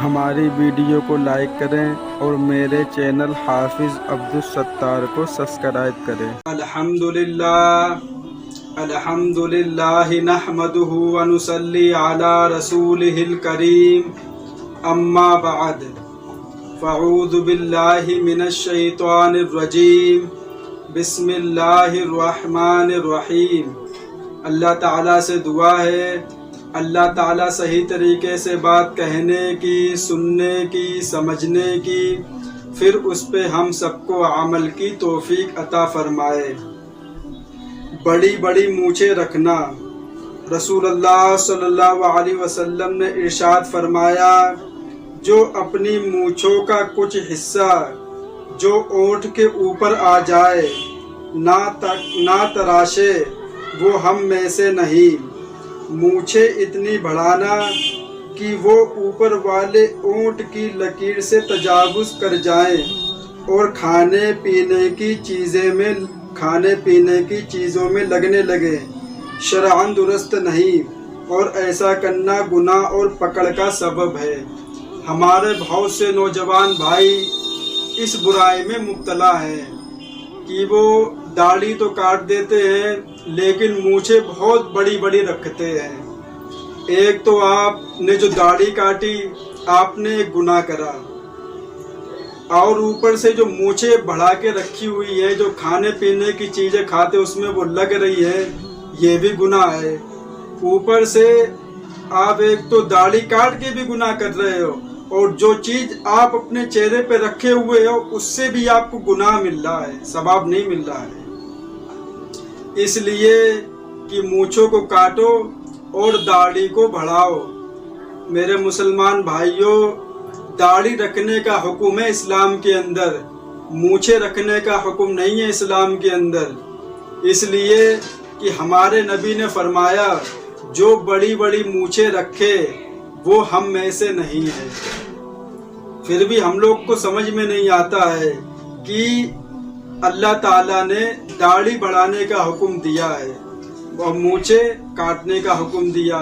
ہماری ویڈیو کو لائک کریں اور میرے چینل حافظ عبدالستار کو سبسکرائب کریں۔ الحمدللہ نحمدہ ونصلی علی رسولہ الکریم، اما بعد فاعوذ باللہ من الشیطان الرجیم، بسم اللہ الرحمن الرحیم۔ اللہ تعالیٰ سے دعا ہے اللہ تعالیٰ صحیح طریقے سے بات کہنے کی، سننے کی، سمجھنے کی، پھر اس پہ ہم سب کو عمل کی توفیق عطا فرمائے۔ بڑی بڑی مونچھیں رکھنا، رسول اللہ صلی اللہ علیہ وسلم نے ارشاد فرمایا، جو اپنی مونچھوں کا کچھ حصہ جو اونٹ کے اوپر آ جائے نہ تراشے وہ ہم میں سے نہیں۔ مونچھیں اتنی بڑھانا کہ وہ اوپر والے اونٹ کی لکیر سے تجاوز کر جائیں اور کھانے پینے کی چیزوں میں لگنے لگے، شرعاً درست نہیں، اور ایسا کرنا گناہ اور پکڑ کا سبب ہے۔ ہمارے بہت سے نوجوان بھائی اس برائی میں مبتلا ہیں کہ وہ داڑھی تو کاٹ دیتے ہیں لیکن مونچھیں بہت بڑی بڑی رکھتے ہیں۔ ایک تو آپ نے جو داڑھی کاٹی آپ نے ایک گناہ کرا، اور اوپر سے جو مونچھیں بڑھا کے رکھی ہوئی ہے، جو کھانے پینے کی چیزیں کھاتے اس میں وہ لگ رہی ہے، یہ بھی گناہ ہے۔ اوپر سے آپ ایک تو داڑھی کاٹ کے بھی گناہ کر رہے ہو، اور جو چیز آپ اپنے چہرے پہ رکھے ہوئے ہو اس سے بھی آپ کو گناہ مل رہا ہے، ثواب نہیں مل رہا ہے۔ اس لیے کہ مونچھوں کو کاٹو اور داڑھی کو بڑھاؤ۔ میرے مسلمان بھائیوں، داڑھی رکھنے کا حکم ہے اسلام کے اندر، مونچھیں رکھنے کا حکم نہیں ہے اسلام کے اندر، اس لیے کہ ہمارے نبی نے فرمایا جو بڑی بڑی مونچھیں رکھے وہ ہم میں سے نہیں ہے۔ پھر بھی ہم لوگ کو سمجھ میں نہیں آتا ہے کہ اللہ تعالیٰ نے داڑھی بڑھانے کا حکم دیا ہے اور مونچھیں کاٹنے کا حکم دیا،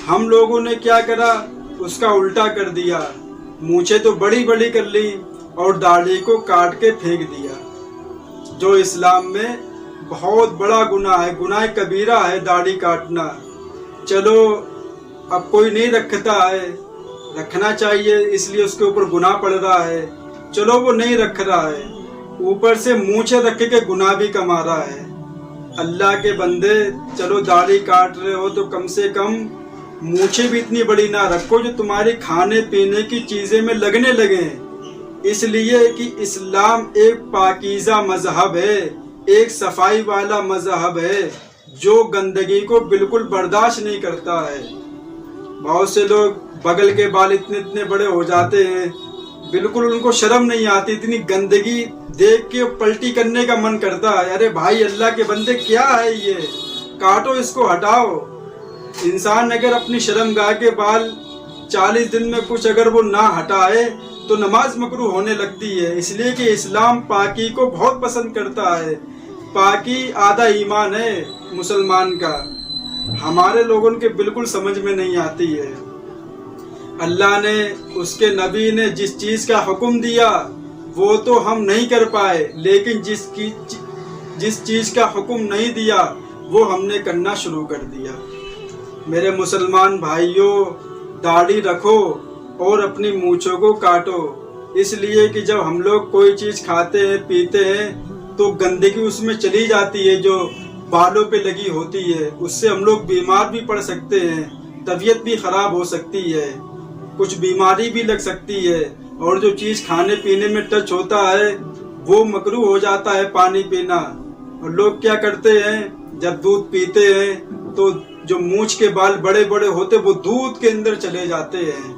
ہم لوگوں نے کیا کرا، اس کا الٹا کر دیا، مونچھیں تو بڑی بڑی کر لی اور داڑھی کو کاٹ کے پھینک دیا، جو اسلام میں بہت بڑا گناہ ہے، گناہ کبیرہ ہے داڑھی کاٹنا۔ چلو اب کوئی نہیں رکھتا ہے، رکھنا چاہیے، اس لیے اس کے اوپر گناہ پڑ رہا ہے، چلو وہ نہیں رکھ رہا ہے، اوپر سے مونچھیں رکھ کے گناہ بھی کما رہا ہے۔ اللہ کے بندے، چلو داڑھی کاٹ رہے ہو تو کم سے کم مونچھیں بھی اتنی بڑی نہ رکھو جو تمہاری کھانے پینے کی چیزیں میں لگنے لگیں، اس لیے کہ اسلام ایک پاکیزہ مذہب ہے، ایک صفائی والا مذہب ہے جو گندگی کو بالکل برداشت نہیں کرتا ہے۔ بہت سے لوگ بغل کے بال اتنے بڑے ہو جاتے ہیں، بالکل ان کو شرم نہیں آتی، اتنی گندگی دیکھ کے پلٹی کرنے کا من کرتا ہے۔ ارے بھائی اللہ کے بندے کیا ہے یہ، کاٹو اس کو، ہٹاؤ۔ انسان اگر اپنی شرمگاہ کے بال 40 دن میں کچھ اگر وہ نہ ہٹائے تو نماز مکروہ ہونے لگتی ہے، اس لیے کہ اسلام پاکی کو بہت پسند کرتا ہے۔ پاکی آدھا ایمان ہے مسلمان کا، ہمارے لوگوں کے بالکل سمجھ میں نہیں آتی ہے۔ اللہ نے، اس کے نبی نے جس چیز کا حکم دیا وہ تو ہم نہیں کر پائے، لیکن جس چیز کا حکم نہیں دیا وہ ہم نے کرنا شروع کر دیا۔ میرے مسلمان بھائیوں، داڑھی رکھو اور اپنی مونچھوں کو کاٹو، اس لیے کہ جب ہم لوگ کوئی چیز کھاتے ہیں پیتے ہیں تو گندگی اس میں چلی جاتی ہے جو بالوں پہ لگی ہوتی ہے، اس سے ہم لوگ بیمار بھی پڑ سکتے ہیں، طبیعت بھی خراب ہو سکتی ہے، کچھ بیماری بھی لگ سکتی ہے، اور جو چیز کھانے پینے میں ٹچ ہوتا ہے وہ مکروہ ہو جاتا ہے پانی پینا۔ اور لوگ کیا کرتے ہیں، جب دودھ پیتے ہیں تو جو مونچھ کے بال بڑے بڑے ہوتے وہ دودھ کے اندر چلے جاتے ہیں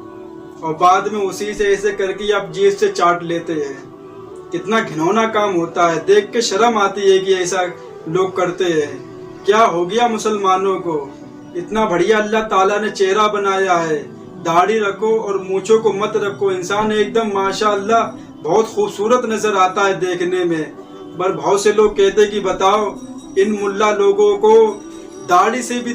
اور بعد میں اسی سے ایسے کر کے آپ جیب سے چاٹ لیتے ہیں۔ کتنا گھنونا کام ہوتا ہے، دیکھ کے شرم آتی ہے کہ ایسا لوگ کرتے ہیں۔ کیا ہو گیا مسلمانوں کو، اتنا بڑھیا اللہ تعالیٰ نے چہرہ بنایا ہے، داڑھی رکھو اور مونچھوں کو مت رکھو، انسان ایک دم ماشاءاللہ بہت خوبصورت نظر آتا ہے دیکھنے میں۔ پر بہت سے لوگ کہتے کہ بتاؤ ان ملا لوگوں کو داڑھی سے بھی